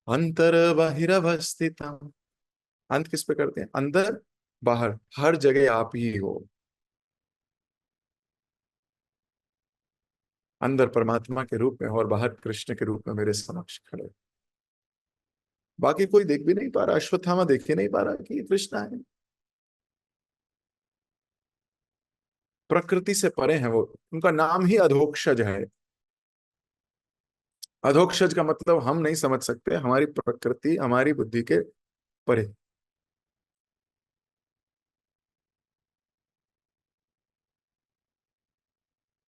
अंतर बहिरवस्थितम। अंत किस पे करते हैं? अंदर बाहर हर जगह आप ही हो। अंदर परमात्मा के रूप में और बाहर कृष्ण के रूप में मेरे समक्ष खड़े। बाकी कोई देख भी नहीं पा रहा, अश्वत्थामा देख ही नहीं पा रहा कि ये कृष्ण है। प्रकृति से परे हैं वो। उनका नाम ही अधोक्षज है। अधोक्षज का मतलब हम नहीं समझ सकते, हमारी प्रकृति हमारी बुद्धि के परे।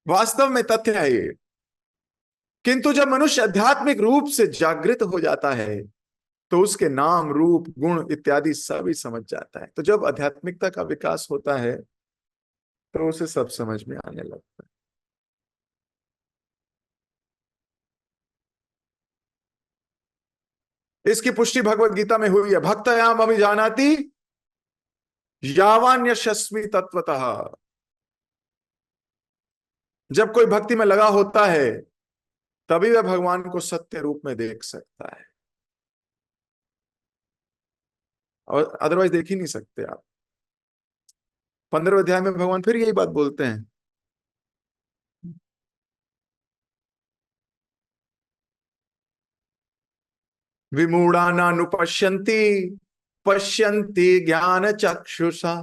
वास्तव में तथ्य है ये। किंतु जब मनुष्य आध्यात्मिक रूप से जागृत हो जाता है तो उसके नाम रूप गुण इत्यादि सभी समझ जाता है। तो जब आध्यात्मिकता का विकास होता है तो उसे सब समझ में आने लगता है। इसकी पुष्टि भगवत गीता में हुई है। भक्तयाम अभिजानाति यावान यशस्वी तत्वतः। जब कोई भक्ति में लगा होता है तभी वह भगवान को सत्य रूप में देख सकता है, और अदरवाइज देख ही नहीं सकते आप। 15वें अध्याय में भगवान फिर यही बात बोलते हैं। विमूढ़ा नानुपश्यन्ति पश्यन्ति ज्ञान चक्षुषा।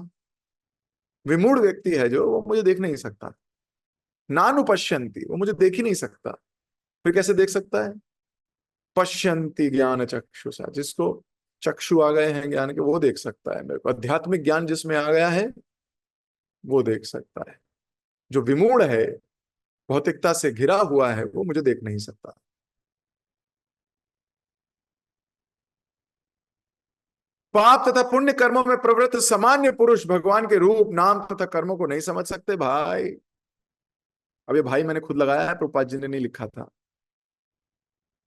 विमूढ़ व्यक्ति है जो, वो मुझे देख नहीं सकता। नानुपश्यन्ति, वो मुझे देख ही नहीं सकता। फिर कैसे देख सकता है? पश्यन्ति ज्ञान चक्षुषा, जिसको चक्षु आ गए हैं ज्ञान के, वो देख सकता है मेरे को। आध्यात्मिक ज्ञान जिसमें आ गया है वो देख सकता है। जो विमूढ़ है, भौतिकता से घिरा हुआ है, वो मुझे देख नहीं सकता। पाप तथा पुण्य कर्मों में प्रवृत्त सामान्य पुरुष भगवान के रूप नाम तथा कर्मों को नहीं समझ सकते भाई। अब ये भाई मैंने खुद लगाया है, प्रभुपाद जी ने नहीं लिखा था।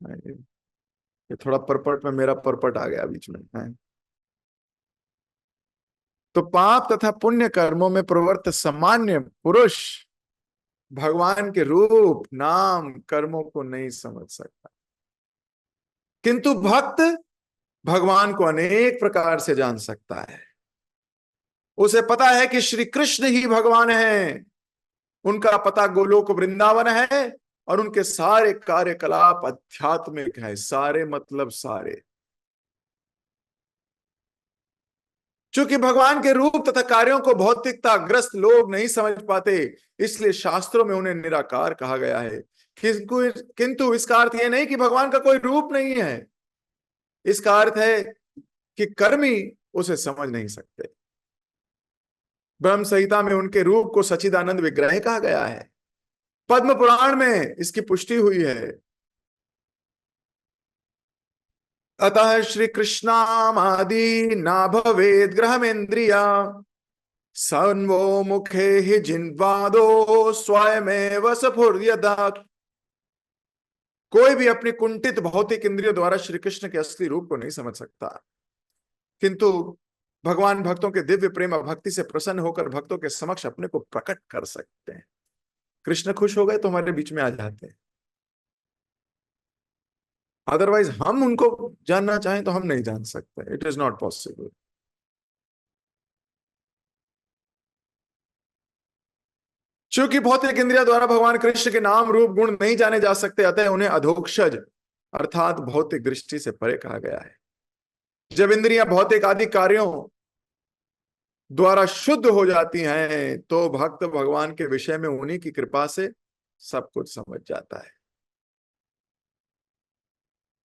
ये थोड़ा परपट में मेरा परपट आ गया बीच में है। तो पाप तथा पुण्य कर्मों में प्रवृत्त सामान्य पुरुष भगवान के रूप नाम कर्मों को नहीं समझ सकता, किंतु भक्त भगवान को अनेक प्रकार से जान सकता है। उसे पता है कि श्री कृष्ण ही भगवान हैं, उनका पता गोलोक वृंदावन है और उनके सारे कार्यकलाप आध्यात्मिक है। सारे मतलब सारे। चूंकि भगवान के रूप तथा कार्यों को भौतिकता ग्रस्त लोग नहीं समझ पाते, इसलिए शास्त्रों में उन्हें निराकार कहा गया है। किंतु इसका अर्थ यह नहीं कि भगवान का कोई रूप नहीं है। इसका अर्थ है कि कर्मी उसे समझ नहीं सकते। ब्रह्म संहिता में उनके रूप को सच्चिदानंद विग्रह कहा गया है। पद्म पुराण में इसकी पुष्टि हुई है। अतः श्री कृष्णामादि ना भवेद ग्रहमेन्द्रिया सन्वो मुखे ही जिन्वादो स्वयमेव स्फुर्यदा। कोई भी अपनी कुंठित भौतिक इंद्रियों द्वारा श्री कृष्ण के असली रूप को नहीं समझ सकता, किंतु भगवान भक्तों के दिव्य प्रेम और भक्ति से प्रसन्न होकर भक्तों के समक्ष अपने को प्रकट कर सकते हैं। कृष्ण खुश हो गए तो हमारे बीच में आ जाते हैं, अदरवाइज हम उनको जानना चाहें तो हम नहीं जान सकते। It is not possible. चूंकि भौतिक इंद्रिया द्वारा भगवान कृष्ण के नाम रूप गुण नहीं जाने जा सकते, अतः उन्हें अधोक्षज अर्थात भौतिक दृष्टि से परे कहा गया है। जब इंद्रियां भौतिक आदि कार्यों द्वारा शुद्ध हो जाती हैं तो भक्त भगवान के विषय में उन्हीं की कृपा से सब कुछ समझ जाता है।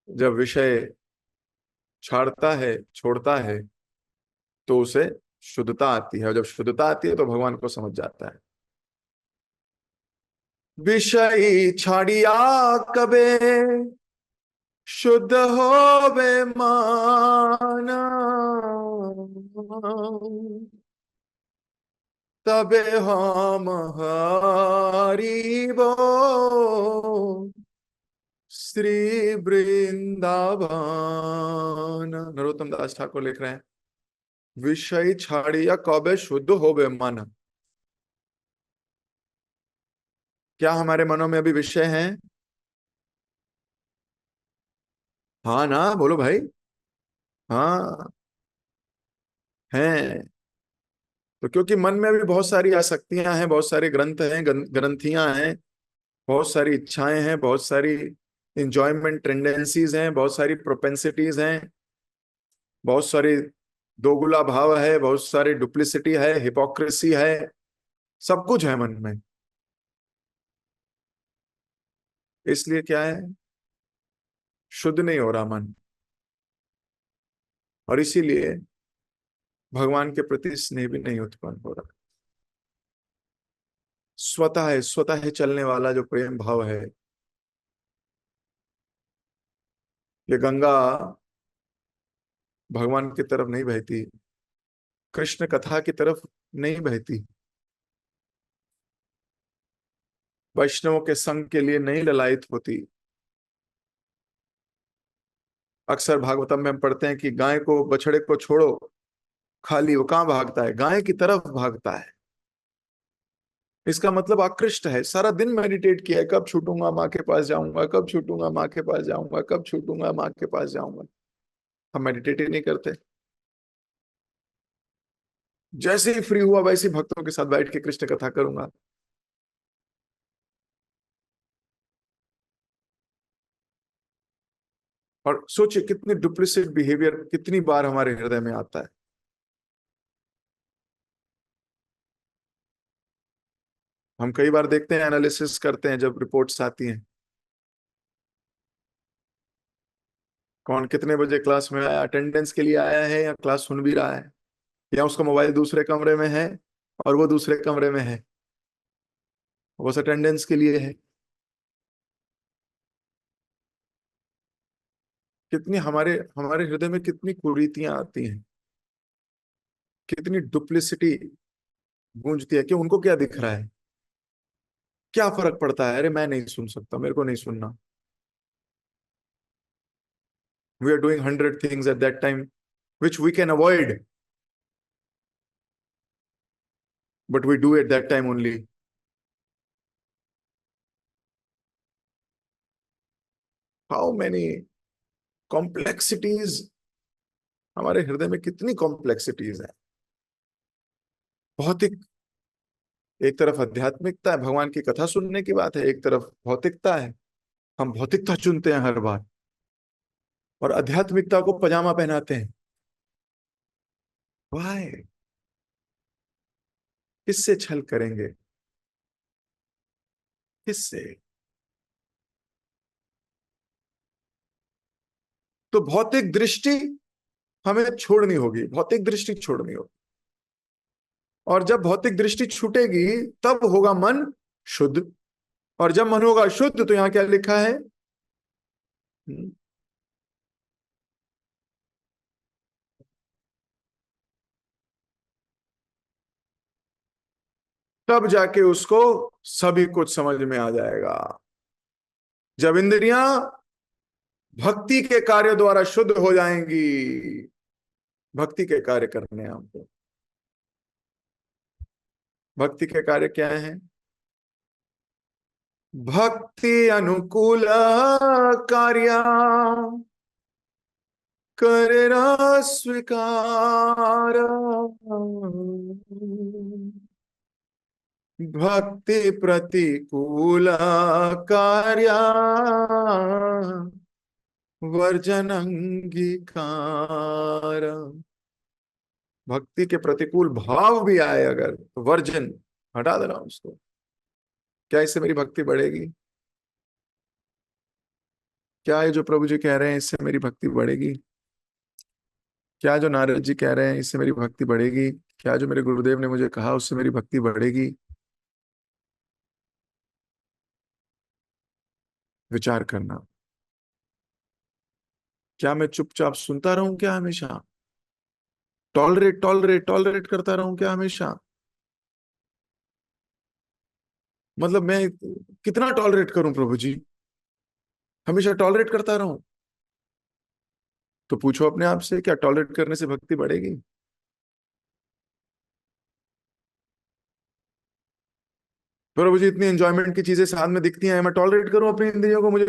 जब विषय छाड़ता है, छोड़ता है, तो उसे शुद्धता आती है, और जब शुद्धता आती है तो भगवान को समझ जाता है। विषय छाड़िया कबे शुद्ध हो बे माना, तबे हम हरि बो श्री वृंदावन। नरोत्तम दास ठाकुर लिख रहे हैं, विषय छाड़िया कबे शुद्ध हो बे मन। क्या हमारे मनों में अभी विषय हैं? हाँ ना, बोलो भाई। हाँ हैं। तो क्योंकि मन में भी बहुत सारी आसक्तियां हैं, बहुत सारे ग्रंथ हैं, ग्रंथियां हैं, बहुत सारी इच्छाएं हैं, बहुत सारी इंजॉयमेंट टेंडेंसीज हैं, बहुत सारी प्रोपेंसिटीज हैं, बहुत सारी दोगुला भाव है, बहुत सारी डुप्लिसिटी है, हिपोक्रेसी है, सब कुछ है मन में। इसलिए क्या है, शुद्ध नहीं हो रहा मन, और इसीलिए भगवान के प्रति स्नेह भी नहीं उत्पन्न हो रहा। स्वतः ही चलने वाला जो प्रेम भाव है, ये गंगा भगवान की तरफ नहीं बहती, कृष्ण कथा की तरफ नहीं बहती, वैष्णवों के संग के लिए नहीं ललायित होती। अक्सर भागवतम में हम पढ़ते हैं कि गाय को, बछड़े को छोड़ो खाली, वो कहां भागता है? गाय की तरफ भागता है। इसका मतलब आकृष्ट है, सारा दिन मेडिटेट किया है, कब छूटूंगा माँ के पास जाऊंगा, कब छूटूंगा माँ के पास जाऊंगा, कब छूटूंगा माँ के पास जाऊंगा। हम मेडिटेट ही नहीं करते। जैसे ही फ्री हुआ वैसे ही भक्तों के साथ बैठ के कृष्ण कथा करूंगा। और सोचिए कितनी डुप्लिसिट बिहेवियर कितनी बार हमारे हृदय में आता है। हम कई बार देखते हैं, एनालिसिस करते हैं, जब रिपोर्ट्स आती हैं, कौन कितने बजे क्लास में आया, अटेंडेंस के लिए आया है या क्लास सुन भी रहा है, या उसका मोबाइल दूसरे कमरे में है और वो दूसरे कमरे में है, बस अटेंडेंस के लिए है। कितनी हमारे हमारे हृदय में कितनी कुरीतियां आती हैं, कितनी डुप्लिसिटी गूंजती है कि उनको क्या दिख रहा है, क्या फर्क पड़ता है, अरे मैं नहीं सुन सकता, मेरे को नहीं सुनना। We are doing 100 things at that time which we can avoid. but we do at that time only. How many complexities, हमारे हृदय में कितनी कॉम्प्लेक्सिटीज है। भौतिक, एक तरफ आध्यात्मिकता है, भगवान की कथा सुनने की बात है, एक तरफ भौतिकता है। हम भौतिकता चुनते हैं हर बार और आध्यात्मिकता को पजामा पहनाते हैं। वाई? किससे छल करेंगे? किससे? तो भौतिक दृष्टि हमें छोड़नी होगी, भौतिक दृष्टि छोड़नी होगी। और जब भौतिक दृष्टि छूटेगी तब होगा मन शुद्ध। और जब मन होगा शुद्ध तो यहां क्या लिखा है? तब जाके उसको सभी कुछ समझ में आ जाएगा। जब इंद्रियां भक्ति के कार्य द्वारा शुद्ध हो जाएंगी। भक्ति के कार्य करने हैं हमको। भक्ति के कार्य क्या है? भक्ति अनुकूल कार्य करना स्वीकार, भक्ति प्रतिकूल कार्य वर्जन अंगीकार। भक्ति के प्रतिकूल भाव भी आए अगर तो वर्जन, हटा देना उसको। क्या इससे मेरी भक्ति बढ़ेगी? क्या ये जो प्रभु जी कह रहे हैं इससे मेरी भक्ति बढ़ेगी? क्या जो नारद जी कह रहे हैं इससे मेरी भक्ति बढ़ेगी? क्या जो मेरे गुरुदेव ने मुझे कहा उससे मेरी भक्ति बढ़ेगी? विचार करना। क्या मैं चुपचाप सुनता रहूं क्या हमेशा? टॉलरेट टॉलरेट टॉलरेट करता रहूं क्या हमेशा? मतलब मैं कितना टॉलरेट करूं प्रभु जी? हमेशा टॉलरेट करता रहूं? तो पूछो अपने आप से, क्या टॉलरेट करने से भक्ति बढ़ेगी? प्रभु जी इतनी एंजॉयमेंट की चीजें साथ में दिखती हैं, मैं टॉलरेट करूं अपनी इंद्रियों को? मुझे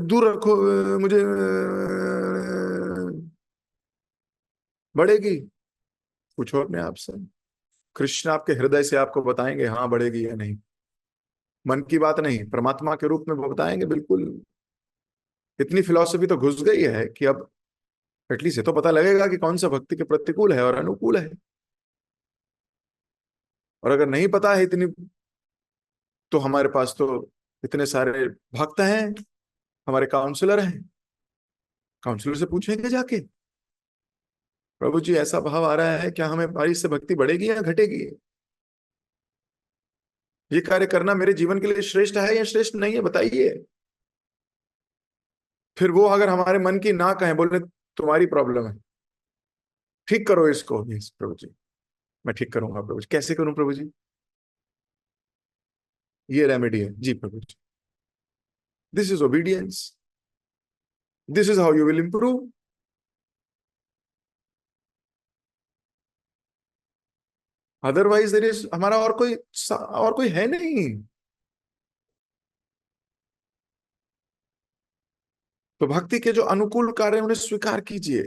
दूर रखो, मुझे बढ़ेगी? पूछो अपने आप से। कृष्ण आपके हृदय से आपको बताएंगे हाँ बढ़ेगी या नहीं। मन की बात नहीं, परमात्मा के रूप में वो बताएंगे बिल्कुल। इतनी फिलॉसफी तो घुस गई है कि अब एटलीस्ट ये तो पता लगेगा कि कौन सा भक्ति के प्रतिकूल है और अनुकूल है। और अगर नहीं पता है इतनी, तो हमारे पास तो इतने सारे भक्त हैं, हमारे काउंसलर हैं। काउंसलर से पूछेंगे जाके, प्रभु जी ऐसा भाव आ रहा है, क्या हमें हमारी इससे भक्ति बढ़ेगी या घटेगी? ये कार्य करना मेरे जीवन के लिए श्रेष्ठ है या श्रेष्ठ नहीं है, बताइए। फिर वो अगर हमारे मन की ना कहें, बोले तुम्हारी प्रॉब्लम है, ठीक करो इसको। यस प्रभु जी, मैं ठीक करूंगा प्रभु जी। कैसे करूं प्रभु जी? ये रेमेडी है जी प्रभु जी। This is obedience, this is how you will improve. Otherwise there is, हमारा और कोई है नहीं। तो भक्ति के जो अनुकूल कार्य हैं उन्हें स्वीकार कीजिए।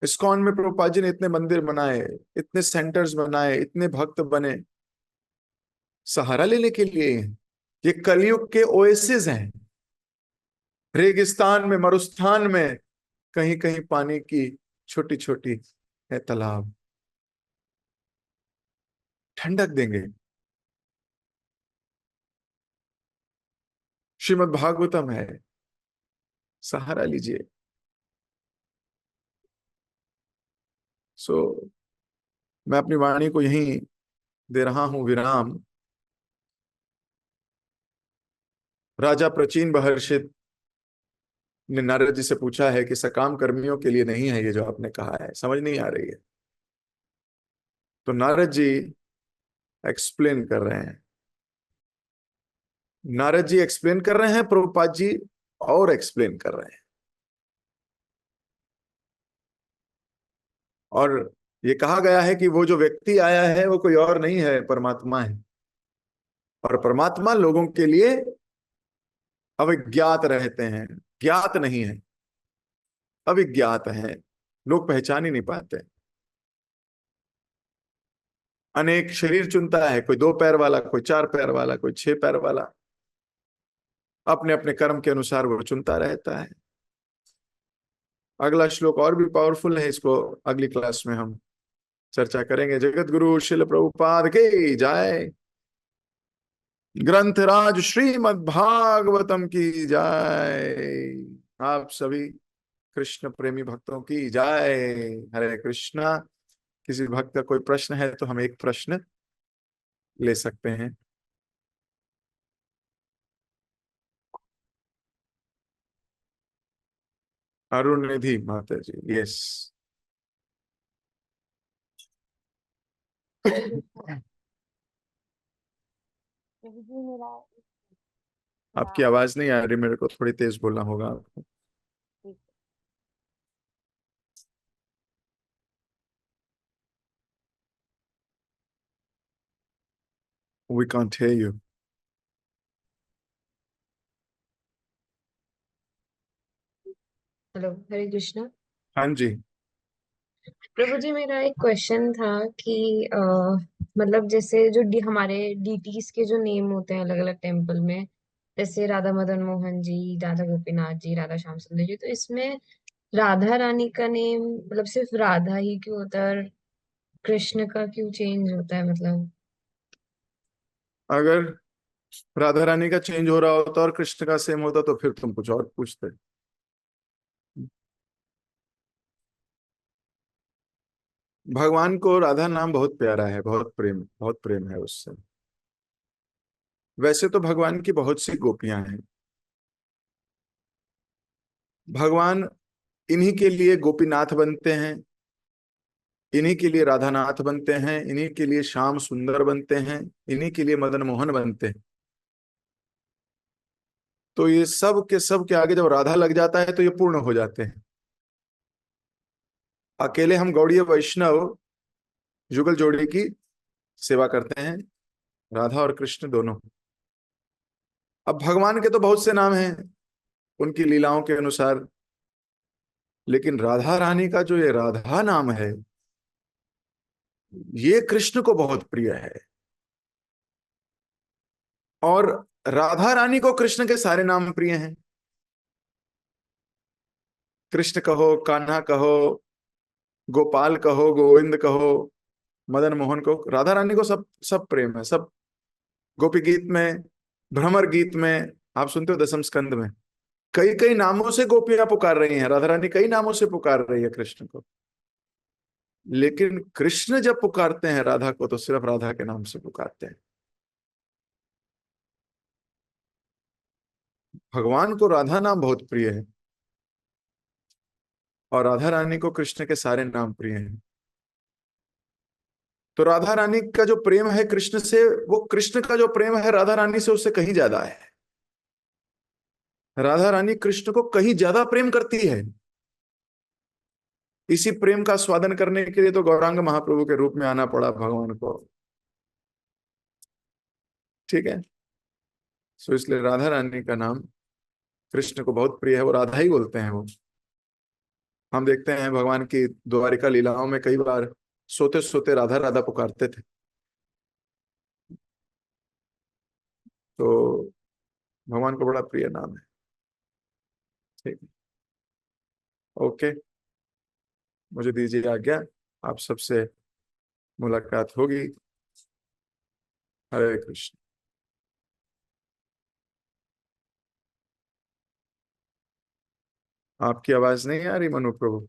इस्कॉन में प्रभुपाद जी ने इतने मंदिर बनाए, इतने सेंटर्स बनाए, इतने भक्त बने, सहारा लेने के लिए। ये कलयुग के ओएसिस हैं। रेगिस्तान में, मरुस्थान में कहीं कहीं पानी की छोटी छोटी है तालाब, ठंडक देंगे। श्रीमद् भागवतम है, सहारा लीजिए। सो मैं अपनी वाणी को यहीं दे रहा हूं विराम। राजा प्रचीन बहर्षित ने नारद जी से पूछा है कि सकाम कर्मियों के लिए नहीं है ये जो आपने कहा है, समझ नहीं आ रही है। तो नारद जी एक्सप्लेन कर रहे हैं। नारद जी एक्सप्लेन कर रहे हैं, प्रभुपाद जी और एक्सप्लेन कर रहे हैं। और ये कहा गया है कि वो जो व्यक्ति आया है वो कोई और नहीं है, परमात्मा है। और परमात्मा लोगों के लिए अविज्ञात रहते हैं, ज्ञात नहीं है, अविज्ञात है, लोग पहचान ही नहीं पाते। अनेक शरीर चुनता है, कोई 2 पैर वाला, कोई 4 पैर वाला, कोई 6 पैर वाला, अपने अपने कर्म के अनुसार वो चुनता रहता है। अगला श्लोक और भी पावरफुल है, इसको अगली क्लास में हम चर्चा करेंगे। जगत गुरु शिल प्रभुपाद की जय। ग्रंथराज श्रीमद् भागवतम की जय। आप सभी कृष्ण प्रेमी भक्तों की जय। हरे कृष्णा। किसी भक्त का कोई प्रश्न है तो हम एक प्रश्न ले सकते हैं। अरुण निधि माता जी, यस। जी मेरा था। आपकी आवाज नहीं आ रही, मेरे को थोड़ी तेज बोलना होगा आपको। We can't hear you. Hello, Hare Krishna. हाँ जी। प्रभु जी, मेरा एक क्वेश्चन था कि मतलब जैसे जो हमारे डीटीज के जो नेम होते हैं अलग अलग टेम्पल में, जैसे राधा मदन मोहन जी, राधा गोपीनाथ जी, राधा श्याम सुंदर जी, तो इसमें राधा रानी का नेम मतलब सिर्फ राधा ही क्यों होता है और कृष्ण का क्यों चेंज होता है मतलब? अगर राधा रानी का चेंज हो रहा होता और कृष्ण का सेम होता तो फिर तुम कुछ और पूछते। भगवान को राधा नाम बहुत प्यारा है, बहुत प्रेम है उससे। वैसे तो भगवान की बहुत सी गोपियां हैं। भगवान इन्हीं के लिए गोपीनाथ बनते हैं, इन्हीं के लिए राधानाथ बनते हैं, इन्हीं के लिए श्याम सुंदर बनते हैं, इन्हीं के लिए मदन मोहन बनते हैं। तो ये सब के आगे जब राधा लग जाता है तो ये पूर्ण हो जाते हैं। अकेले हम गौड़ीय वैष्णव जुगल जोड़ी की सेवा करते हैं, राधा और कृष्ण दोनों। अब भगवान के तो बहुत से नाम हैं उनकी लीलाओं के अनुसार, लेकिन राधा रानी का जो ये राधा नाम है, ये कृष्ण को बहुत प्रिय है। और राधा रानी को कृष्ण के सारे नाम प्रिय हैं। कृष्ण कहो, कान्हा कहो, गोपाल कहो, गोविंद कहो, मदन मोहन को, राधा रानी को सब सब प्रेम है, सब। गोपी गीत में, भ्रमर गीत में आप सुनते हो, दसम स्कंद में कई कई नामों से गोपियां पुकार रही हैं, राधा रानी कई नामों से पुकार रही है कृष्ण को। लेकिन कृष्ण जब पुकारते हैं राधा को तो सिर्फ राधा के नाम से पुकारते हैं। भगवान को राधा नाम बहुत प्रिय है और राधा रानी को कृष्ण के सारे नाम प्रिय हैं। तो राधा रानी का जो प्रेम है कृष्ण से, वो कृष्ण का जो प्रेम है राधा रानी से उससे कहीं ज्यादा है। राधा रानी कृष्ण को कहीं ज्यादा प्रेम करती है। इसी प्रेम का स्वादन करने के लिए तो गौरांग महाप्रभु के रूप में आना पड़ा भगवान को। ठीक है। सो इसलिए राधा रानी का नाम कृष्ण को बहुत प्रिय है, वो राधा ही बोलते हैं वो। हम देखते हैं भगवान की द्वारिका लीलाओं में कई बार सोते सोते राधा राधा पुकारते थे। तो भगवान को बड़ा प्रिय नाम है। ठीक है। ओके, मुझे दीजिए आज्ञा, आप सबसे मुलाकात होगी। हरे कृष्ण। आपकी आवाज नहीं आ रही मनु प्रभु।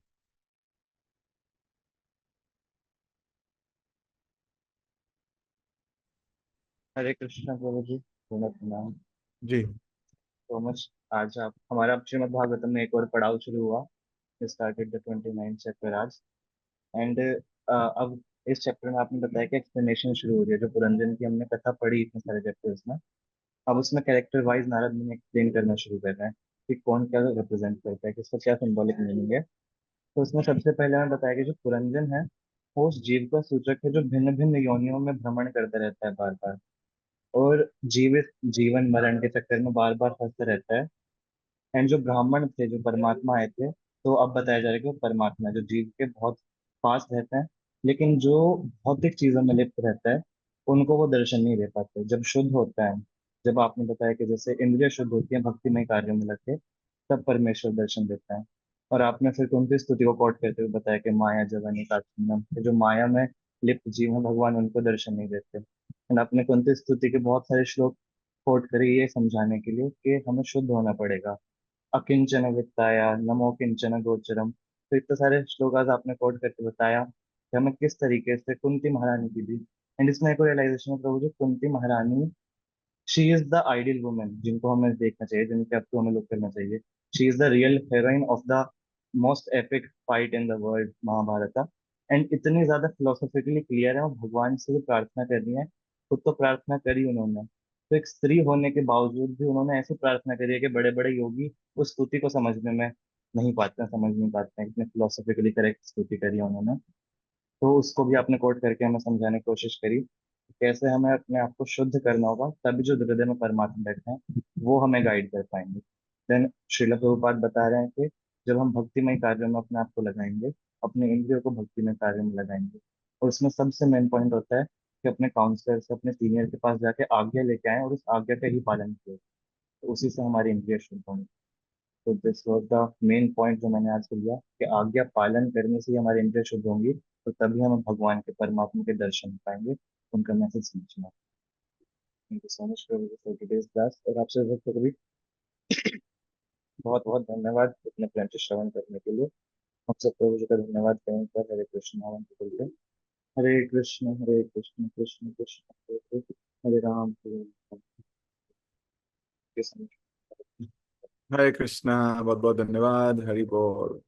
हरे कृष्णा प्रभु जी, पूर्ण प्रणाम। जी। तो मच आज आप हमारा श्रीमद् भागवतम में एक और पड़ाव शुरू हुआ। स्टार्टेड द 29 चैप्टर आज। एंड अब इस चैप्टर में आपने बताया कि एक्सप्लेनेशन शुरू हो रही है, जो पुरंजन की हमने कथा पढ़ी इतने सारे चैप्टर्स में। अब उसमें कैरेक्टर वाइज नारद मुनि एक्सप्लेन करना शुरू कर रहे हैं कि कौन क्या रिप्रेजेंट करता है, किसका क्या सिंबॉलिक मीनिंग है। तो उसमें सबसे पहले हमें बताया कि जो पुरंजन है वो उस जीव का सूचक है जो भिन्न भिन्न योनियों में भ्रमण करता रहता है बार बार, और जीवित जीवन मरण के चक्कर में बार बार फंसता रहता है। एंड जो ब्राह्मण थे, जो परमात्मा आए थे, तो अब बताया जा रहा है कि वो परमात्मा है, जो जीव के बहुत पास रहते हैं, लेकिन जो भौतिक चीजों में लिप्त रहता है उनको वो दर्शन नहीं दे पाते। जब शुद्ध होता है, जब आपने बताया कि जैसे इंद्रिय शुद्ध होती है भक्तिमय कार्यों में लगते, तब परमेश्वर दर्शन देता है। और आपने फिर उनकी स्तुति को कोट करते हुए बताया कि माया जगनी काचिन्नम, कि जो माया में लिप्त जीव है भगवान उनको दर्शन नहीं देते। एंड आपने कुंती स्तुति के बहुत सारे श्लोक कोट करे ये समझाने के लिए कि हमें शुद्ध होना पड़ेगा। अकिंचन वित्ताया नमो किंचन गोचरम, तो इतने सारे श्लोक आज आपने कोट करके बताया कि हमें किस तरीके से कुंती महारानी की भी। एंड इसमें एक रियलाइजेशन है प्रभु जी, कुंती महारानी, she is the ideal women जिनको हमें देखना चाहिए, जिनके अब तो हमें लुक करना चाहिए। She is the real heroine of the most epic fight in the world, Mahabharat. And इतनी ज्यादा फिलोसॉफिकली क्लियर है, और भगवान से भी प्रार्थना कर रही है, खुद तो प्रार्थना करी उन्होंने, तो एक स्त्री होने के बावजूद भी उन्होंने ऐसी प्रार्थना करी है कि बड़े बड़े योगी उस स्तुति को समझने में नहीं पाते हैं, समझ नहीं पाते हैं, इतने फिलोसॉफिकली करेक्ट स्तुति करी है उन्होंने। तो उसको भी आपने कोट करके हमें समझाने की कोशिश करी कि कैसे हमें अपने आप को शुद्ध करना होगा, तभी जो हृदय में परमात्मा बैठे हैं वो हमें गाइड कर पाएंगे। देन श्रील प्रभुपाद बता रहे हैं कि जब हम भक्तिमय कार्यों में अपने आप को लगाएंगे, अपने इंद्रियों को भक्तिमय कार्यों में लगाएंगे, और उसमें सबसे मेन पॉइंट होता है कि अपने काउंसलर से, अपने सीनियर के पास जाके आज्ञा लेके आए और उस आज्ञा का ही पालन किए, तो उसी से हमारी इंद्रिय शुद्ध होंगी। तो this was the main point जो मैंने आज लिया, कि आज्ञा पालन करने से ही हमारी इंद्रिय शुद्ध होंगी, तो तभी हम भगवान के, परमात्मा के दर्शन पाएंगे, उनका मैसेज समझना। Thank you so much for today's class. और आपसे कभी बहुत बहुत धन्यवाद इतने प्रेम से श्रवण करने के लिए। आपसे प्रभु जी का धन्यवाद करें पर हरे कृष्ण नाम के बोलते, हरे कृष्ण कृष्ण कृष्ण हरे हरे, हरे राम। हरे कृष्णा, बहुत बहुत धन्यवाद, हरि बोल।